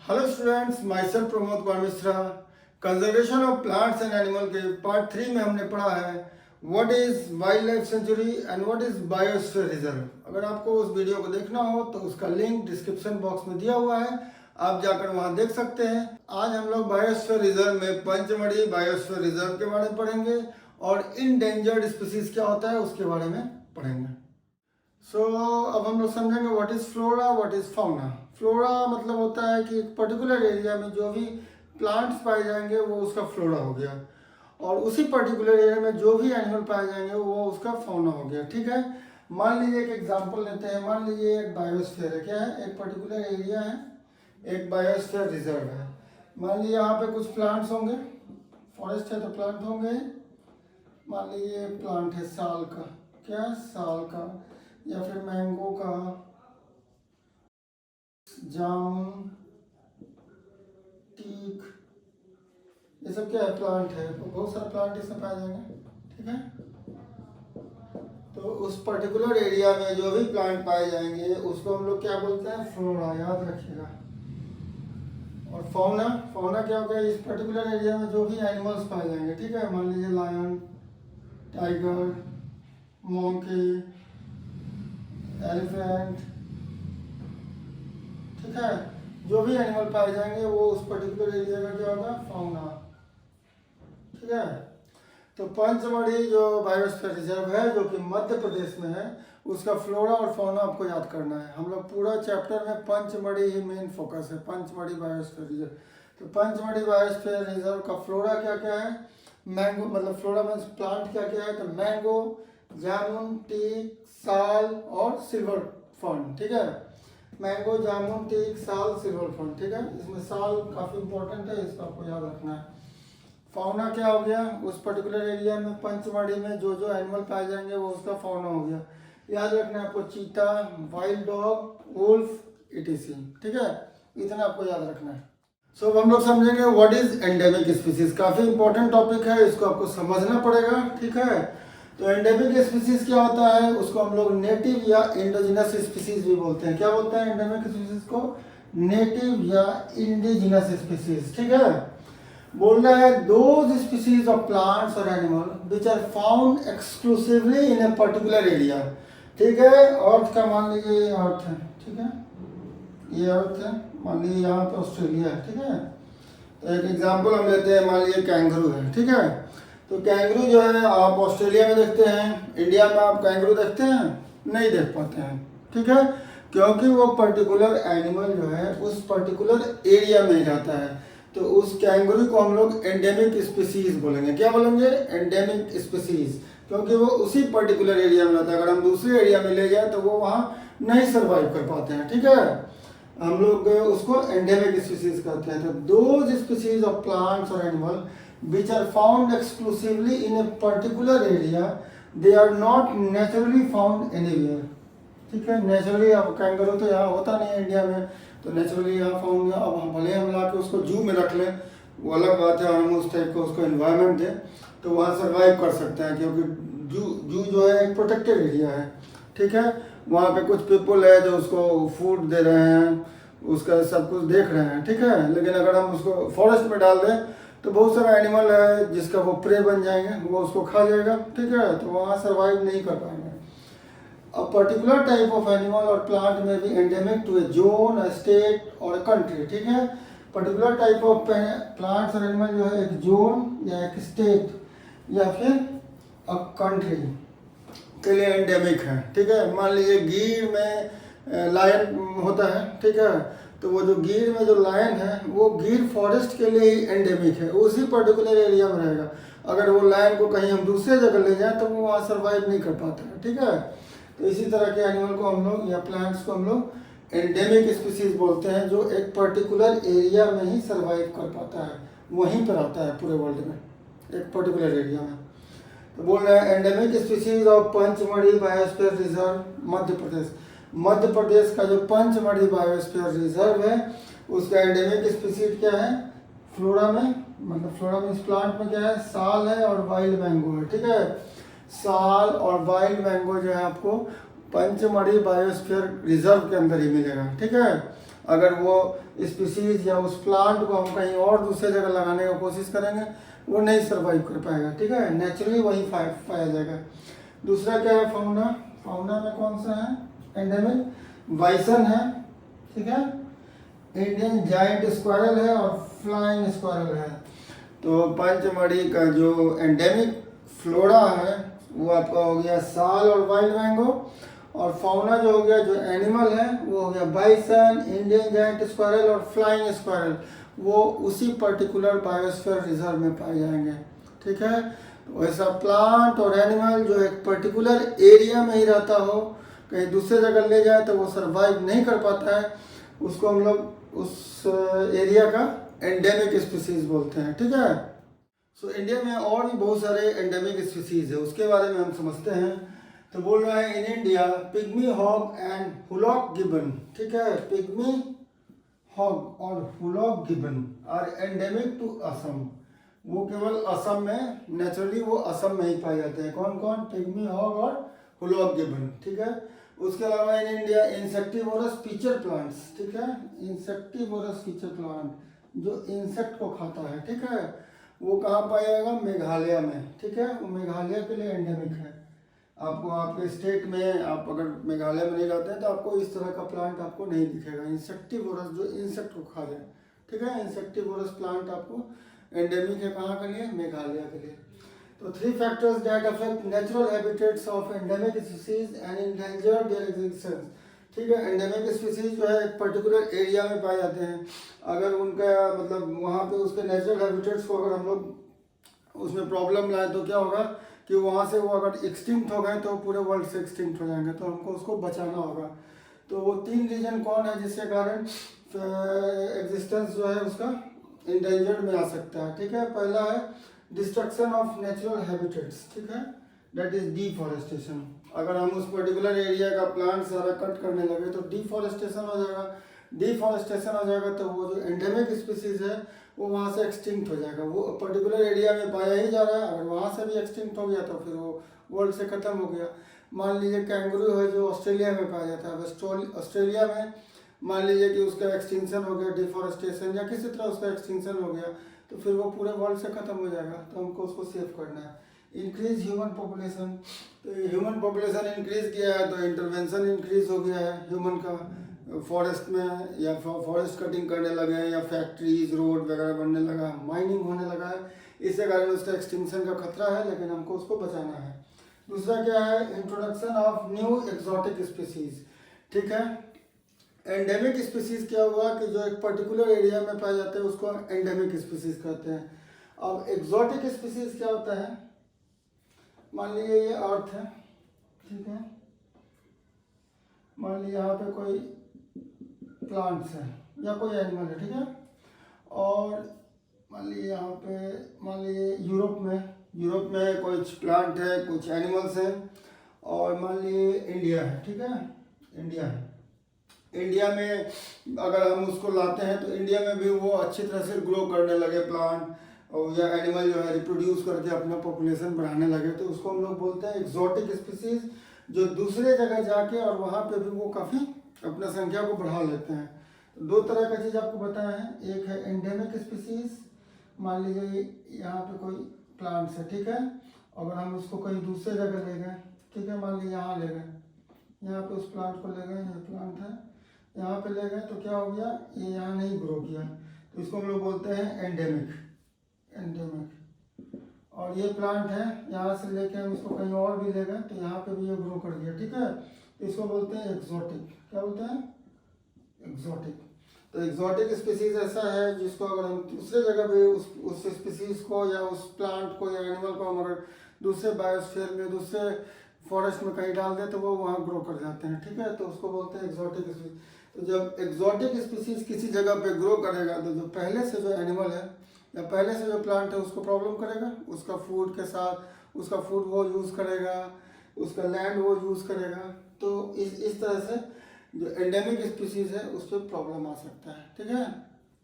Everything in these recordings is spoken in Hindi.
Hello students, my self Pramod Kumar Mishra. Conservation of plants and animal के पार्ट 3 में हमने पढ़ा है what is wild life sanctuary and what is biosphere reserve. अगर आपको उस वीडियो को देखना हो तो उसका लिंक डिस्क्रिप्शन बॉक्स में दिया हुआ है, आप जाकर वहां देख सकते हैं। आज हम लोग बायोस्फीयर रिजर्व में पंचमढ़ी बायोस्फीयर रिजर्व के बारे में पढ़ेंगे और इंडेंजर्ड स्पीसीज क्या होता है उसके बारे में पढ़ेंगे। अब हम लोग समझेंगे what is flora, what is fauna. Flora मतलब होता है कि एक पर्टिकुलर एरिया में जो भी प्लांट्स पाए जाएंगे वो उसका फ्लोरा हो गया, और उसी पर्टिकुलर एरिया में जो भी एनिमल पाए जाएंगे वो उसका फाउना हो गया। ठीक है, मान लीजिए एक एग्जांपल लेते हैं। मान लीजिए एक बायोस्फीयर है, क्या है, एक पर्टिकुलर एरिया है, एक बायोस्फीयर रिजर्व है। मान लीजिए यहाँ पे कुछ प्लांट्स होंगे, फॉरेस्ट है तो प्लांट होंगे। मान लीजिए प्लांट है साल का, क्या है, साल का, या फिर मैंगो का, जामुन, टीक, ये सब क्या है, प्लांट है। तो बहुत सारे प्लांट इसमें पाए जाएंगे। ठीक है, तो उस पर्टिकुलर एरिया में जो भी प्लांट पाए जाएंगे उसको हम लोग क्या बोलते हैं, फ्लोरा, याद रखिएगा। और फाउना, फाउना क्या हो गया, इस पर्टिकुलर एरिया में जो भी एनिमल्स पाए जाएंगे। ठीक है, मान लीजिए लायन, टाइगर, मोंकी, एलिफेंट, ठीक है, जो भी एनिमल पाए जाएंगे वो उस पर्टिकुलर एरिया का क्या होगा, फाउना। ठीक है, तो पंचमढ़ी जो बायोस्फीयर रिजर्व है जो कि मध्य प्रदेश में है, उसका फ्लोरा और फाउना आपको याद करना है। हम लोग पूरा चैप्टर में पंचमढ़ी ही मेन फोकस है, पंचमढ़ी बायोस्फीयर रिजर्व। तो पंचमढ़ी बायोस्फीयर रिजर्व का फ्लोरा क्या क्या है, मैंगो, मतलब फ्लोरा मीन्स प्लांट क्या क्या है, तो मैंगो, जामुन, टीक, साल और सिल्वर फर्न। ठीक है, मैंगो, जामुन, टीक, साल, सिल्वर फर्न। ठीक है, इसमें साल काफ़ी इंपॉर्टेंट है, इसको आपको याद रखना है। फाउना क्या हो गया, उस पर्टिकुलर एरिया में पंचमढ़ी में जो जो एनिमल पाए जाएंगे वो उसका फाउना हो गया। याद रखना है आपको, चीता, वाइल्ड डॉग, वुल्फ, इटीसी। ठीक है, इतना आपको याद रखना है। अब हम लोग समझेंगे व्हाट इज एंडेमिक स्पीसीज। काफ़ी इंपॉर्टेंट टॉपिक है, इसको आपको समझना पड़ेगा। ठीक है, तो एंडेमिक स्पीसीज क्या होता है, उसको हम लोग नेटिव या इंडोजिनस स्पीसीज भी बोलते हैं। क्या बोलते हैं एंडेमिक स्पीसीज को, नेटिव या इंडिजिनस स्पीसीज। ठीक है, बोल रहा है दोज स्पीसीज ऑफ प्लांट्स और animal which are found exclusively in a particular area. ठीक है, अर्थ का मान लीजिए ये अर्थ है, ठीक है, ये अर्थ है, मान लीजिए यहाँ पे ऑस्ट्रेलिया है। ठीक है, तो एक एग्जांपल हम लेते हैं, मान लीजिए कैंगरू है। ठीक है, तो कैंगरू जो है आप ऑस्ट्रेलिया में देखते हैं, इंडिया में आप कैंगरू देखते हैं, नहीं देख पाते हैं। ठीक है, क्योंकि वो पर्टिकुलर एनिमल जो है उस पर्टिकुलर एरिया में ही रहता है। तो उस कैंगरू को हम लोग एंडेमिक स्पीसीज बोलेंगे। क्या बोलेंगे, एंडेमिक स्पीसीज, क्योंकि वो उसी पर्टिकुलर एरिया में रहता है। अगर हम दूसरे एरिया में ले जाए तो वो वहाँ नहीं सर्वाइव कर पाते हैं। ठीक है, हम लोग उसको एंडेमिक स्पीसीज कहते हैं। तो दोज स्पीसीज ऑफ प्लांट्स और animal which are found exclusively in a particular area, they are not naturally found anywhere. ठीक है, नेचुरली अब कैंगरू तो यहाँ होता नहीं है इंडिया में, तो नेचुरली यहाँ फाउंड। अब हम भले हम ला के उसको जू में रख लें, वो अलग बात है, हम उस टाइप का उसको एनवायरनमेंट दें तो वहाँ सर्वाइव कर सकते हैं, क्योंकि जू जो है एक प्रोटेक्टेड एरिया है। ठीक है, वहाँ पे कुछ पीपल है जो उसको फूड दे रहे हैं, उसका सब कुछ देख रहे हैं। ठीक है, लेकिन अगर हम उसको फॉरेस्ट में डाल दें तो बहुत सारा एनिमल है जिसका वो प्रे बन जाएंगे, वो उसको खा जाएगा। ठीक है, तो वहाँ सर्वाइव नहीं कर पाएंगे। A particular type of animal or plant may be endemic to a zone, a state or a country. ठीक है, पर्टिकुलर टाइप ऑफ प्लांट्स और एनिमल जो है एक जोन या एक स्टेट या फिर अ कंट्री के लिए एंडेमिक है। ठीक है, मान लीजिए गिर में लायन होता है। ठीक है, तो वो जो गिर में जो लायन है वो गिर फॉरेस्ट के लिए ही एंडेमिक है, उसी पर्टिकुलर एरिया में रहेगा। अगर वो लायन को कहीं हम दूसरे जगह ले जाएं तो वो वहाँ सर्वाइव नहीं कर पाता है। ठीक है, तो इसी तरह के एनिमल को हम लोग या प्लांट्स को हम लोग एंडेमिक स्पीसीज बोलते हैं, जो एक पर्टिकुलर एरिया में ही सर्वाइव कर पाता है, वहीं पर आता है पूरे वर्ल्ड में, एक पर्टिकुलर एरिया में। तो बोल रहे हैं endemic species of Pachmarhi biosphere reserve Madhya Pradesh. Madhya Pradesh का जो पंचमढ़ी बायोस्फीयर रिजर्व है उसका एंडेमिक स्पीसीज क्या है, फ्लोरा में, मतलब फ्लोरा में इस प्लांट में क्या है, साल है और वाइल्ड मैंगो है। ठीक है, साल और वाइल्ड मैंगो जो है आपको पंचमढ़ी बायोस्फीयर रिजर्व के अंदर ही मिलेगा। ठीक है, अगर वो स्पीसीज या उस प्लांट को हम कहीं और दूसरे जगह लगाने की कोशिश करेंगे वो नहीं सर्वाइव कर पाएगा, ठीक है, नेचुरली वही पाया जाएगा। दूसरा क्या है, फाउना। फाउना में कौन सा है एंडेमिक, बाइसन है, ठीक है, इंडियन जायंट स्क्वायरल है और फ्लाइंग स्क्वायरल है। तो पंचमढ़ी का जो एंडेमिक फ्लोरा है वो आपका हो गया साल और वाइल्ड मैंगो, और फाउना जो हो गया, जो एनिमल है वो हो गया बाइसन, इंडियन जायंट स्क्वायरल और फ्लाइंग स्क्वायरल, वो उसी पर्टिकुलर बायोस्फीयर रिजर्व में पाए जाएंगे, ठीक है। तो वैसा प्लांट और एनिमल जो एक पर्टिकुलर एरिया में ही रहता हो, कहीं दूसरे जगह ले जाए तो वो सर्वाइव नहीं कर पाता है, उसको हम लोग उस एरिया का एंडेमिक स्पीसीज बोलते हैं, ठीक है। सो इंडिया में और भी बहुत सारे एंडेमिक स्पीसीज है, उसके बारे में हम समझते हैं। तो बोल रहा है in India pygmy hog and hoolock gibbon, ठीक है, पिग्मी हॉग और hoolock gibbon are endemic to Assam, वो केवल असम में, नेचुरली वो असम में ही पाए जाते हैं। कौन कौन, पिग्मी हॉग और हुलॉक गिबन, ठीक है। उसके अलावा in India insectivorous feature plants, ठीक है, इंसेक्टिवोरस फीचर प्लांट जो इंसेक्ट को खाता है, ठीक है, वो कहाँ पाया जाएगा, मेघालय में, ठीक है, वो मेघालय के लिए एंडेमिक है। आपको आपके स्टेट में, आप अगर मेघालय में नहीं जाते हैं तो आपको इस तरह का प्लांट आपको नहीं दिखेगा, इंसेक्टिवोरस जो इंसेक्ट को खा जाए, ठीक है, इंसेक्टिवोरस प्लांट आपको एंडेमिक है कहाँ के लिए, मेघालय के लिए। तो 3 factors that affect natural habitats of endemic species and endanger their existence, ठीक है। एंडेमिक स्पीसीज जो है एक पर्टिकुलर एरिया में पाए जाते हैं, अगर उनका मतलब वहाँ पे उसके नेचुरल हैबिटेट्स को अगर हम लोग उसमें प्रॉब्लम लाए तो क्या होगा कि वहाँ से वो अगर एक्सटिंक्ट हो गए तो पूरे वर्ल्ड से एक्सटिंक्ट हो जाएंगे, तो हमको उसको बचाना होगा। तो वो 3 रीजन कौन है जिसके कारण एग्जिस्टेंस जो है उसका इंडेंजर्ड में आ सकता है, ठीक है। पहला है डिस्ट्रक्शन ऑफ नेचुरल हैबिटेट्स, ठीक है, दैट इज डिफॉरेस्टेशन। अगर हम उस पर्टिकुलर एरिया का प्लांट सारा कट करने लगे तो डिफॉरेस्टेशन हो जाएगा, डिफॉरेस्टेशन हो जाएगा तो वो जो एंडेमिक स्पीसीज है वो वहाँ से एक्सटिंक्ट हो जाएगा, वो पर्टिकुलर एरिया में पाया ही जा रहा है, अगर वहाँ से भी एक्सटिंक्ट हो गया तो फिर वो वर्ल्ड से ख़त्म हो गया। मान लीजिए कैंगरू है जो ऑस्ट्रेलिया में पाया जाता है, ऑस्ट्रेलिया में मान लीजिए कि उसका एक्सटिंक्शन हो गया, डिफॉरेस्टेशन या किसी तरह उसका एक्सटिंक्शन हो गया, तो फिर वो पूरे वर्ल्ड से ख़त्म हो जाएगा, तो हमको उसको सेव करना है। इंक्रीज ह्यूमन पॉपुलेशन, तो ह्यूमन पॉपुलेशन इंक्रीज किया है तो इंटरवेंशन इंक्रीज हो गया है ह्यूमन का, फॉरेस्ट में या फॉरेस्ट कटिंग करने लगे हैं या फैक्ट्रीज रोड वगैरह बनने लगा, माइनिंग होने लगा है, इससे कारण उसका एक्सटिंक्शन का खतरा है, लेकिन हमको उसको बचाना है। दूसरा क्या है, introduction of new exotic species, ठीक है। एंडेमिक स्पीसीज क्या हुआ कि जो एक पर्टिकुलर एरिया में पाए जाते हैं उसको एंडेमिक स्पीसीज कहते हैं। अब एक्सोटिक स्पीसीज क्या होता है, मान लीजिए ये अर्थ है, ठीक है, मान लीजिए यहाँ पे कोई प्लांट्स है या कोई एनिमल है, ठीक है, और मान लीजिए यहाँ पे, मान लीजिए यूरोप में कुछ प्लांट है, कुछ एनिमल्स हैं, और मान लीजिए इंडिया है, ठीक है, इंडिया में अगर हम उसको लाते हैं तो इंडिया में भी वो अच्छी तरह से ग्रो करने लगे प्लांट, और या एनिमल जो है रिप्रोड्यूस करके अपना पॉपुलेशन बढ़ाने लगे, तो उसको हम लोग बोलते हैं एक्सोटिक स्पीसीज, जो दूसरे जगह जाके और वहाँ पे भी वो काफ़ी अपना संख्या को बढ़ा लेते हैं। तो 2 तरह का चीज़ आपको बताया है, एक है एंडेमिक स्पीसीज, मान लीजिए यहाँ पे कोई प्लांट्स है, ठीक है, अगर हम उसको कहीं दूसरे जगह ले गए, ठीक है, मान लीजिए यहाँ ले गए, यहाँ पे उस प्लांट को ले गए, ये प्लांट है, यहाँ पे ले गए तो क्या हो गया, ये यहाँ नहीं ग्रो किया, तो इसको हम लोग बोलते हैं एंडेमिक। और ये प्लांट है, यहाँ से लेके हम इसको कहीं और भी ले गए तो यहाँ पे भी ये ग्रो कर दिया, ठीक है, तो इसको बोलते हैं एक्सोटिक। क्या बोलते हैं, एक्सोटिक। तो एक्सोटिक स्पीसीज ऐसा है जिसको अगर हम दूसरे जगह पे उस स्पीसीज को या उस प्लांट को या एनिमल को हम अगर दूसरे बायोस्फीयर में, दूसरे फॉरेस्ट में कहीं डाल दें तो वो वहाँ ग्रो कर जाते हैं, ठीक है, तो उसको बोलते हैं एक्सोटिक स्पीसीज। तो जब एक्सोटिक स्पीसीज किसी जगह पे ग्रो करेगा तो जो पहले से जो एनिमल है या पहले से जो प्लांट है उसको प्रॉब्लम करेगा, उसका फूड के साथ उसका फूड वो यूज़ करेगा, उसका लैंड वो यूज़ करेगा, तो इस तरह से जो एंडेमिक स्पीसीज है उस पर प्रॉब्लम आ सकता है, ठीक है।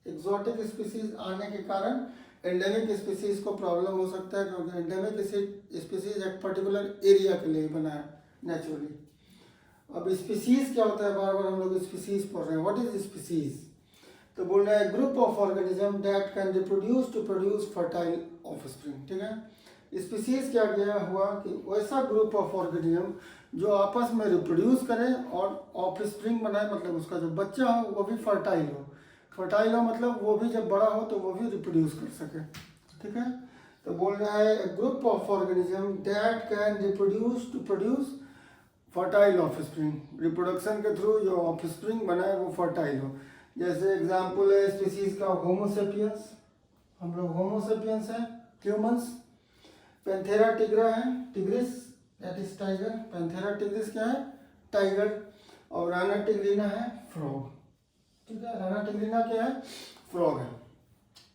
एक्सोटिक स्पीसीज आने के कारण एंडेमिक स्पीसीज को प्रॉब्लम हो सकता है, क्योंकि एंडेमिक स्पीसीज एक पर्टिकुलर एरिया के लिए बना है नेचुरली। अब स्पीसीज क्या होता है, बार बार हम लोग स्पीसीज पढ़ रहे हैं। What is species? तो बोल रहे हैं group of organism that can reproduce to produce fertile offspring. ठीक है, स्पीसीज क्या गया हुआ कि वैसा ग्रुप ऑफ ऑर्गेनिज्म जो आपस में रिप्रोड्यूस करे और ऑफस्प्रिंग बनाए, मतलब उसका जो बच्चा हो वो भी फर्टाइल हो। फर्टाइल हो मतलब वो भी जब बड़ा हो तो वो भी रिप्रोड्यूस कर सके। ठीक है, तो बोल रहा है group of organism that can reproduce to produce fertile offspring. Reproduction के थ्रू जो ऑफस्प्रिंग बनाए वो फर्टाइल हो। जैसे एग्जाम्पल है स्पीसीज का होमोसेपियंस, हम लोग होमोसेपियंस हैं, ह्यूमंस। पैंथेरा टिग्रा है, tigris that is tiger. Panthera tigris क्या है? टाइगर। और राना टिग्रिना है फ्रॉग। ठीक है, राना टिग्रिना क्या है? फ्रॉग है।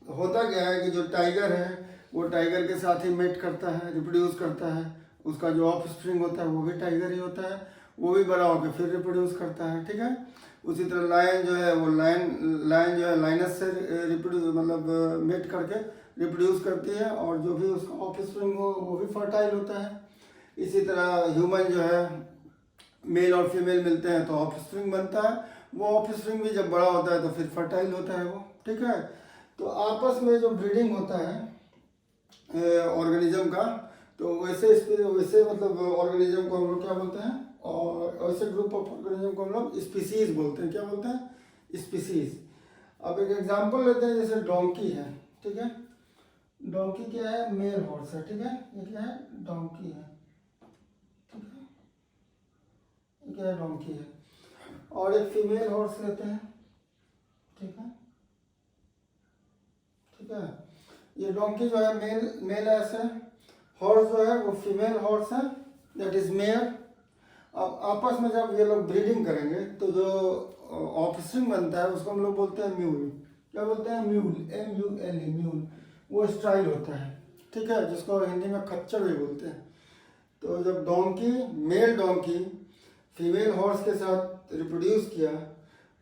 तो होता क्या है कि जो टाइगर है वो टाइगर के साथ ही मेट करता है, रिप्रोड्यूस करता है। उसका जो ऑफ स्प्रिंग होता है वो भी टाइगर ही होता है, वो भी बड़ा होकर फिर रिप्रोड्यूस करता है। ठीक है, उसी तरह लायन जो है वो लायन जो है लाइनस से रिप्रोड्यूस मतलब मेट करके रिप्रोड्यूस करती है, और जो भी उसका ऑफ स्प्रिंग हो वो भी फर्टाइल होता है। इसी तरह ह्यूमन जो है मेल और फीमेल मिलते हैं तो ऑफ स्प्रिंग बनता है, वो ऑफ स्प्रिंग भी जब बड़ा होता है तो फिर फर्टाइल होता है वो। ठीक है, तो आपस में जो ब्रीडिंग होता है ऑर्गेनिज्म का, तो वैसे मतलब ऑर्गेनिज्म को हम लोग क्या बोलते हैं, और वैसे ग्रुप ऑफ ऑर्गेनिज्म को हम लोग स्पीसीज बोलते हैं। क्या बोलते हैं? स्पीसीज। अब एक एग्जांपल लेते हैं, जैसे डोंकी है। ठीक है, डोंकी क्या है? मेल हॉर्स है। ठीक है, ये क्या है? डोंकी है। ठीक है, ये क्या है? डोंकी है। और एक फीमेल हॉर्स लेते हैं। ठीक है, ठीक है, ये डोंकी जो है मेल ऐसे, हॉर्स जो है वो फीमेल हॉर्स है, दैट इज मेयर। अब आपस में जब ये लोग ब्रीडिंग करेंगे तो जो ऑफस्प्रिंग बनता है उसको हम लोग बोलते हैं म्यूल। क्या बोलते हैं? Mule, MULE, mule. वो स्टाइल होता है। ठीक है, जिसको हिंदी में खच्चर भी बोलते हैं। तो जब donkey, mail donkey female horse के साथ रिप्रोड्यूस किया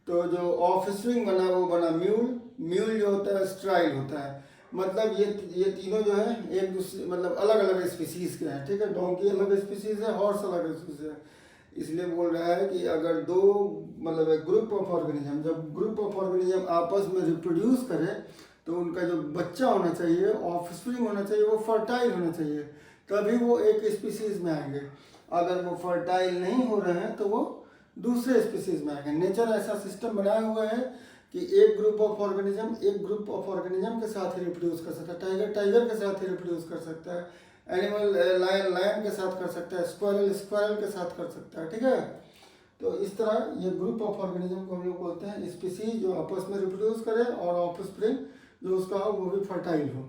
तो जो ऑफस्प्रिंग बना वो बना म्यूल। म्यूल जो होता है स्ट्राइल होता है, मतलब ये तीनों जो है एक दूसरे मतलब अलग अलग स्पीसीज के हैं। ठीक है, डोंकी अलग स्पीसीज है, हॉर्स अलग स्पीसीज है। इसलिए बोल रहा है कि अगर दो मतलब एक ग्रुप ऑफ ऑर्गेनिज्म, जब ग्रुप ऑफ ऑर्गेनिज्म आपस में रिप्रोड्यूस करे तो उनका जो बच्चा होना चाहिए, ऑफस्प्रिंग होना चाहिए, वो फर्टाइल होना चाहिए, तभी वो एक स्पीसीज में आएंगे। अगर वो फर्टाइल नहीं हो रहे हैं तो वो दूसरे स्पीसीज में आएंगे। नेचर ऐसा सिस्टम बनाया हुआ है कि एक ग्रुप ऑफ ऑर्गेनिज्म के साथ ही रिप्रोड्यूस कर सकता है। टाइगर टाइगर के साथ ही रिप्रोड्यूस कर सकता है, एनिमल लायन के साथ कर सकता है, स्क्वायरल के साथ कर सकता है। ठीक है, तो इस तरह ये ग्रुप ऑफ ऑर्गेनिज्म को हम लोग बोलते हैं स्पीसीज, जो आपस में रिप्रोड्यूस करे और ऑफस्प्रिंग जो उसका हो वो भी फर्टाइल हो।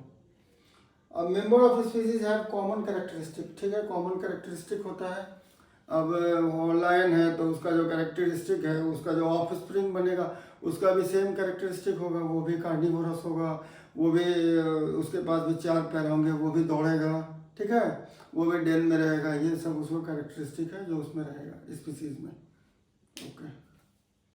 अब member of species have common characteristic. ठीक है, कॉमन कैरेक्टरिस्टिक होता है। अब वो लायन है तो उसका जो कैरेक्टरिस्टिक है, उसका जो ऑफस्प्रिंग बनेगा उसका भी सेम कैरेक्टरिस्टिक होगा, वो भी कार्निवोरस होगा, वो भी उसके पास भी 4 पैर होंगे, वो भी दौड़ेगा। ठीक है, वो भी डेन में रहेगा। ये सब उसको कैरेक्टरिस्टिक है जो उसमें रहेगा स्पीसीज में। ओके।